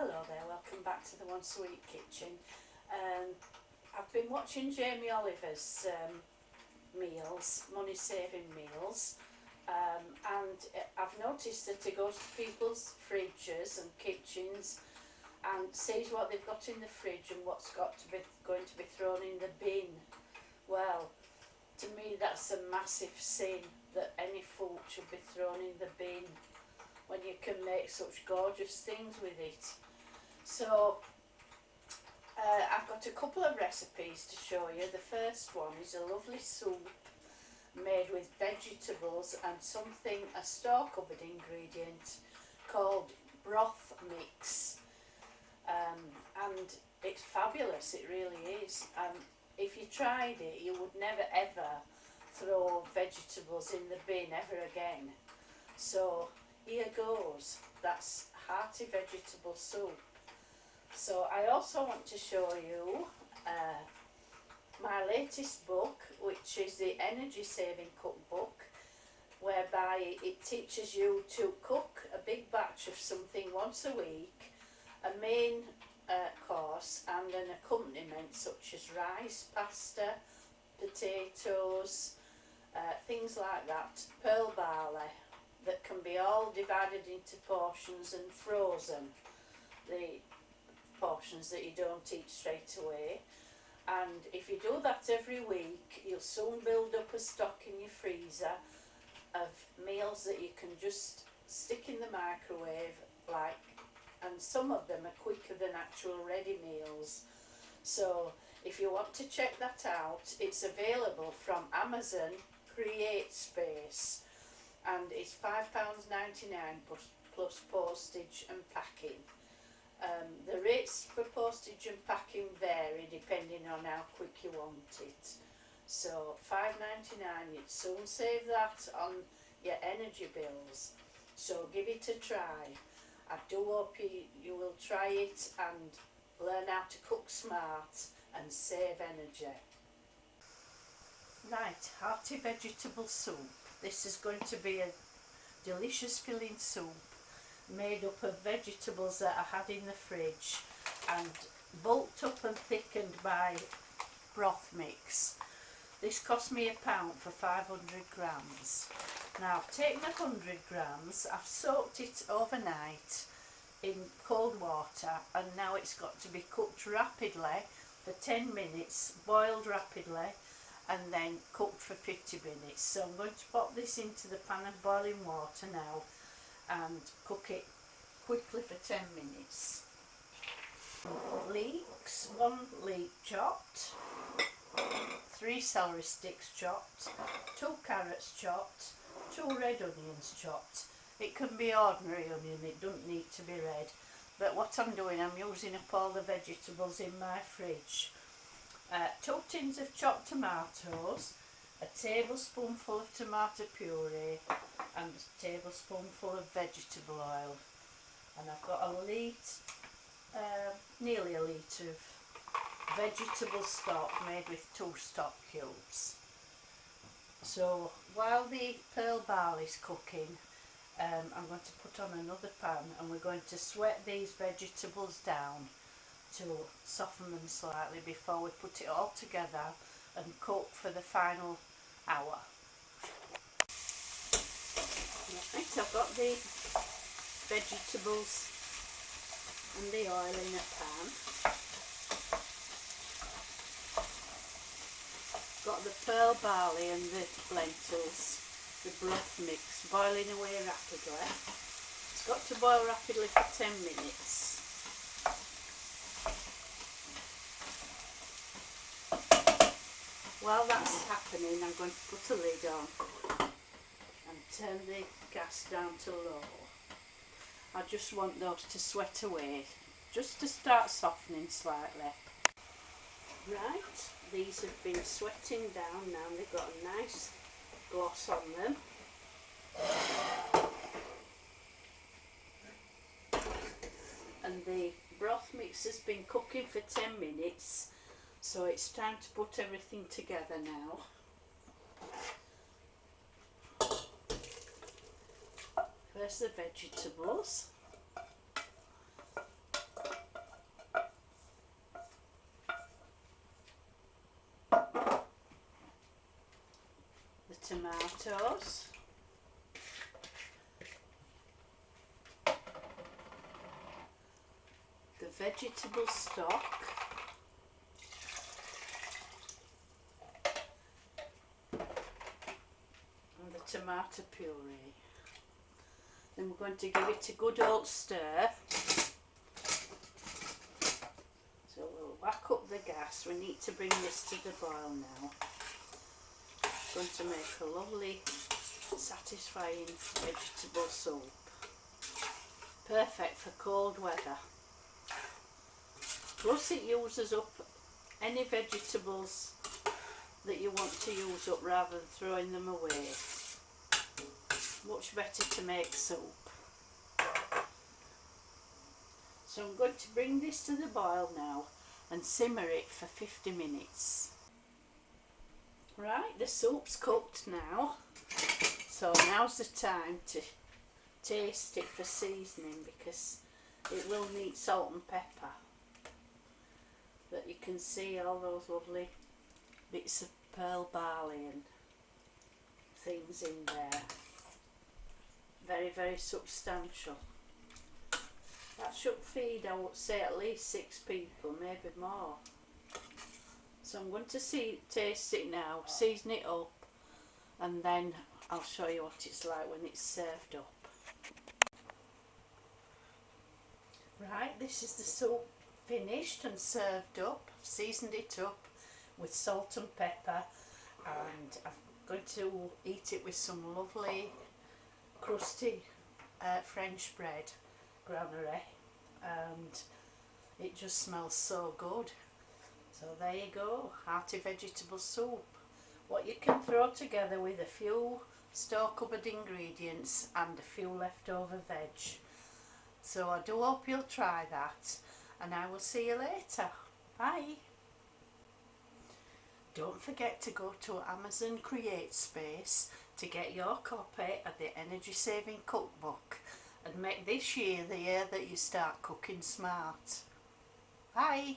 Hello there, welcome back to the One Sweet Kitchen. I've been watching Jamie Oliver's meals, money saving meals, and I've noticed that he goes to people's fridges and kitchens and sees what they've got in the fridge and what's going to be thrown in the bin. Well, to me that's a massive sin, that any food should be thrown in the bin when you can make such gorgeous things with it. So I've got a couple of recipes to show you. The first one is a lovely soup made with vegetables and a store-cupboard ingredient called broth mix, and it's fabulous, it really is. If you tried it, you would never ever throw vegetables in the bin ever again. So here goes, that's hearty vegetable soup. So I also want to show you my latest book, which is the Energy Saving Cookbook, whereby it teaches you to cook a big batch of something once a week, a main course and an accompaniment such as rice, pasta, potatoes, things like that, pearl barley, that can be all divided into portions and frozen, the portions that you don't eat straight away. And if you do that every week, you'll soon build up a stock in your freezer of meals that you can just stick in the microwave, and some of them are quicker than actual ready meals. So if you want to check that out, it's available from Amazon Create Space, and it's £5.99 plus postage and packing. The rates for postage and packing vary depending on how quick you want it. So £5.99, you'd soon save that on your energy bills. So give it a try. I do hope you will try it and learn how to cook smart and save energy. Right, hearty vegetable soup. This is going to be a delicious filling soup made up of vegetables that I had in the fridge and bulked up and thickened by broth mix. This cost me £1 for 500 grams. Now I've taken 100 grams, I've soaked it overnight in cold water, and now it's got to be cooked rapidly for 10 minutes, boiled rapidly, and then cooked for 50 minutes. So I'm going to pop this into the pan of boiling water now and cook it quickly for 10 minutes. Leeks, 1 leek chopped, 3 celery sticks chopped, 2 carrots chopped, 2 red onions chopped. It can be ordinary onion, it doesn't need to be red, but what I'm doing, I'm using up all the vegetables in my fridge. 2 tins of chopped tomatoes, a tablespoonful of tomato puree and a tablespoonful of vegetable oil, and I've got nearly a litre of vegetable stock made with 2 stock cubes. So while the pearl barley is cooking, I'm going to put on another pan and we're going to sweat these vegetables down to soften them slightly before we put it all together and cook for the final hour. Right, I've got the vegetables and the oil in a pan. Got the pearl barley and the lentils, the broth mix, boiling away rapidly. It's got to boil rapidly for 10 minutes. While that's happening, I'm going to put a lid on and turn the gas down to low. I just want those to sweat away, just to start softening slightly. Right, these have been sweating down now, and they've got a nice gloss on them. And the broth mix has been cooking for 10 minutes, so it's time to put everything together now. First the vegetables. tomatoes, the vegetable stock, and the tomato puree. Then we're going to give it a good old stir. So we'll whack up the gas. We need to bring this to the boil now. It's going to make a lovely, satisfying vegetable soup. Perfect for cold weather. Plus it uses up any vegetables that you want to use up rather than throwing them away. Much better to make soup. So I'm going to bring this to the boil now and simmer it for 50 minutes. Right, the soup's cooked now. So now's the time to taste it for seasoning, because it will need salt and pepper. But you can see all those lovely bits of pearl barley and things in there. Very, very substantial. That should feed, I would say, at least 6 people, maybe more. So I'm going to taste it now, season it up, and then I'll show you what it's like when it's served up. Right, this is the soup finished and served up. I've seasoned it up with salt and pepper, and I'm going to eat it with some lovely crusty French bread, granary, and it just smells so good. So there you go, hearty vegetable soup. What you can throw together with a few store cupboard ingredients and a few leftover veg. So I do hope you'll try that, and I will see you later. Bye. Don't forget to go to Amazon CreateSpace to get your copy of the Energy Saving Cookbook and make this year the year that you start cooking smart. Bye.